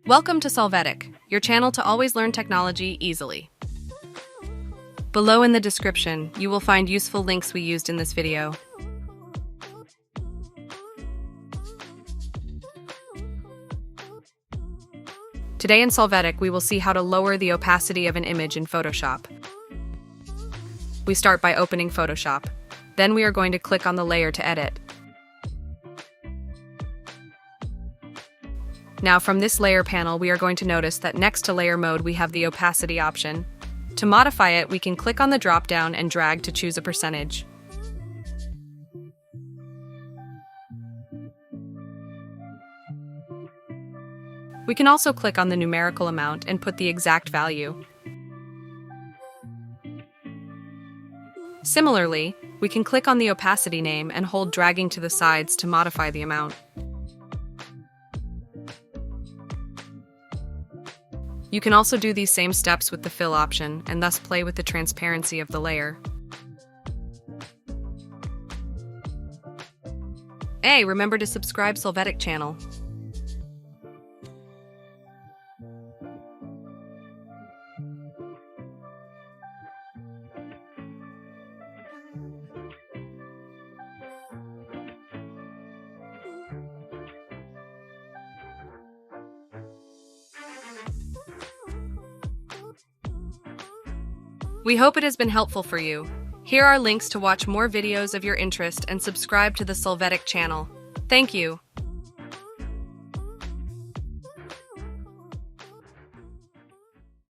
Welcome to Solvetic, your channel to always learn technology easily. Below in the description, you will find useful links we used in this video. Today in Solvetic, we will see how to lower the opacity of an image in Photoshop. We start by opening Photoshop. Then we are going to click on the layer to edit. Now from this layer panel, we are going to notice that next to layer mode, we have the opacity option. To modify it, we can click on the drop-down and drag to choose a percentage. We can also click on the numerical amount and put the exact value. Similarly, we can click on the opacity name and hold dragging to the sides to modify the amount. You can also do these same steps with the fill option and thus play with the transparency of the layer. Hey, remember to subscribe Solvetic channel. We hope it has been helpful for you. Here are links to watch more videos of your interest and subscribe to the Solvetic channel. Thank you.